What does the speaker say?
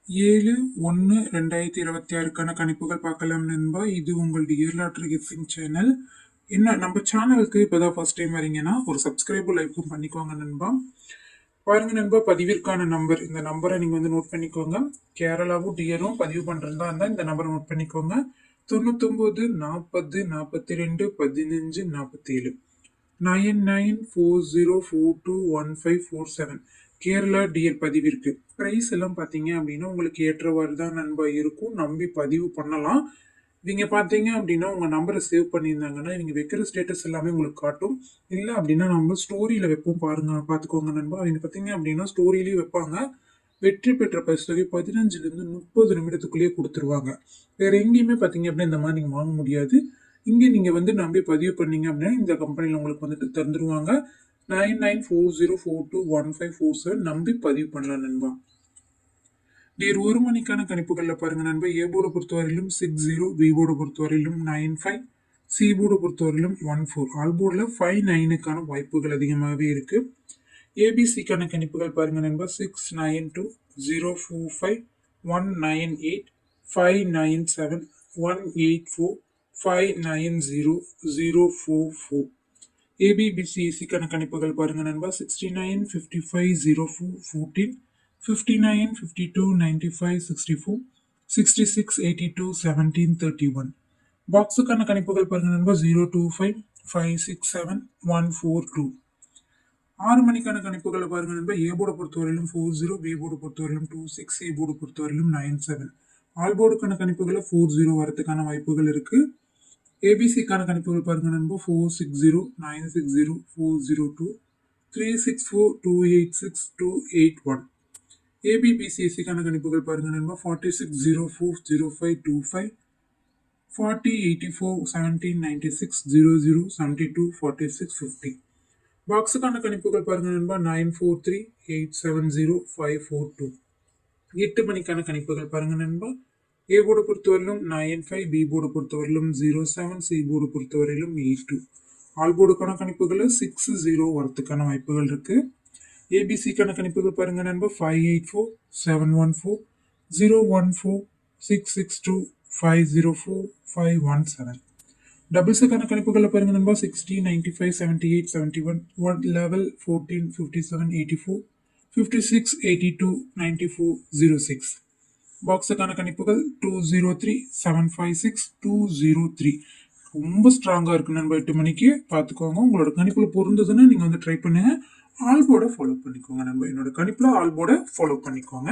7/1/2026க்கான கணிப்புகள் பார்க்கலாம் நண்பா. இது உங்கள் டியர் லாட்டரி கிஃப்டிங் சேனல். என்ன நம்ம சேனலுக்கு இப்போதான் ஃபர்ஸ்ட் டைம் வரீங்கன்னா ஒரு சப்ஸ்கிரைபும் லைக்கும் பண்ணிக்கோங்க நண்பா. பாருங்க நண்பா, பதிவிற்கான நம்பர் இந்த நம்பரை நீங்கள் வந்து நோட் பண்ணிக்கோங்க. கேரளாவும் டியரும் பதிவு பண்ணுறதா இருந்தால் இந்த நம்பரை நோட் பண்ணிக்கோங்க. 99 40 42 15 47 9940421547 கேரளா டியர் பதிவிற்கு. ப்ரைஸ் எல்லாம் பார்த்தீங்க அப்படின்னா உங்களுக்கு ஏற்றவாறு தான் நண்பா இருக்கும். நம்பி பதிவு பண்ணலாம். இவங்க பார்த்தீங்க அப்படின்னா உங்கள் நம்பரை சேவ் பண்ணியிருந்தாங்கன்னா இவங்க வைக்கிற ஸ்டேட்டஸ் எல்லாமே உங்களுக்கு காட்டும். இல்லை அப்படின்னா நம்ம ஸ்டோரியில் வைப்போம், பாருங்க பார்த்துக்கோங்க நண்பா. அவங்க பார்த்தீங்க அப்படின்னா ஸ்டோரியிலேயே வைப்பாங்க. வெற்றி பெற்ற பரிசு தொகை 15லேருந்து 30 நிமிடத்துக்குள்ளேயே கொடுத்துருவாங்க. வேற எங்கேயுமே பார்த்தீங்க அப்படின்னா இந்த மாதிரி நீங்கள் வாங்க முடியாது. இங்கே நீங்கள் வந்து நம்பி பதிவு பண்ணீங்க அப்படின்னா இந்த கம்பெனியில் உங்களுக்கு வந்துட்டு தந்துருவாங்க. 9940421547 நம்பி பதிவு பண்ணலாம் நண்பா. டியர் ஒரு மணிக்கான கணிப்புகளில் பாருங்க நண்பா. ஏ போர்டை பொறுத்தவரையிலும் 60, பி போர்டை பொறுத்தவரையிலும் 95, சி போர்டை பொறுத்தவரையிலும் 14, ஆல் போர்டில் 59க்கான வாய்ப்புகள் அதிகமாகவே இருக்கு. ஏபிசிக்கான கணிப்புகள் பாருங்க நண்பா. 692, 045, 198, 597, 184, 590, 044. ஏபிபிசிசிக்கான கணிப்புகள் பாருங்க நண்பா. 69, 55, 04, 14, 59, 52, 95, 64, 66, 82, 17, 31. பாக்ஸுக்கான கணிப்புகள் பாருங்க நண்பா. 025, 567, 142. 6 மணிக்கான கணிப்புகளை பாருங்க நண்பா. ஏ போர்டை பொறுத்தவரையிலும் 40, பி போர்டை பொறுத்தவரையிலும் 26, சி போர்டை பொறுத்தவரையிலும் 97. ஆல் போர்டுக்கான கணிப்புகளை 40 வரதுக்கான வாய்ப்புகள் இருக்கு. ஏபிசிக்கான கணிப்புகள் பாருங்க நண்பா. 460, 960, 402, 364, 286, 281. ஏபிபிசிஎஸ்சிக்கான கணிப்புகள் பாருங்க நண்பா. 46040525, 4084, 1796, 00, 72, 46, 50. பாக்ஸுக்கான கணிப்புகள் பாருங்க நண்பா. 943, 870, 542. 8 மணிக்கான கணிப்புகள் பாருங்க நண்பா. ஏ போர்டை பொறுத்தவரையிலும் 95, பி போர்டை பொறுத்தவரையிலும் 07, சி போர்டை பொறுத்தவரையிலும் 82. ஆல் போர்டுக்கான கணிப்புகள் 60 வரத்துக்கான வாய்ப்புகள் இருக்கு. ஏபிசிக்கான கணிப்புகள் பாருங்க நண்பா. 584, 714, 014, 662, 504, 517. டபுள்ஸுக்கான கணிப்புகளை பாருங்க நண்பா. 60, 95, 78, 71, 11, 14, 57, 84, 56, 82, 94, 06. பாக்ஸுக்கான கணிப்புகள் 203, 756, 203. ரொம்ப ஸ்ட்ராங்காக இருக்கு நண்பா. 8 மணிக்கு பார்த்துக்கோங்க. உங்களோட கணிப்பில் பொருந்ததுன்னா நீங்கள் வந்து ட்ரை பண்ணுங்க. ஆல் போர்டை ஃபாலோ பண்ணிக்கோங்க நண்பா. என்னோட கணிப்பில் ஆல் போர்டை ஃபாலோ பண்ணிக்கோங்க.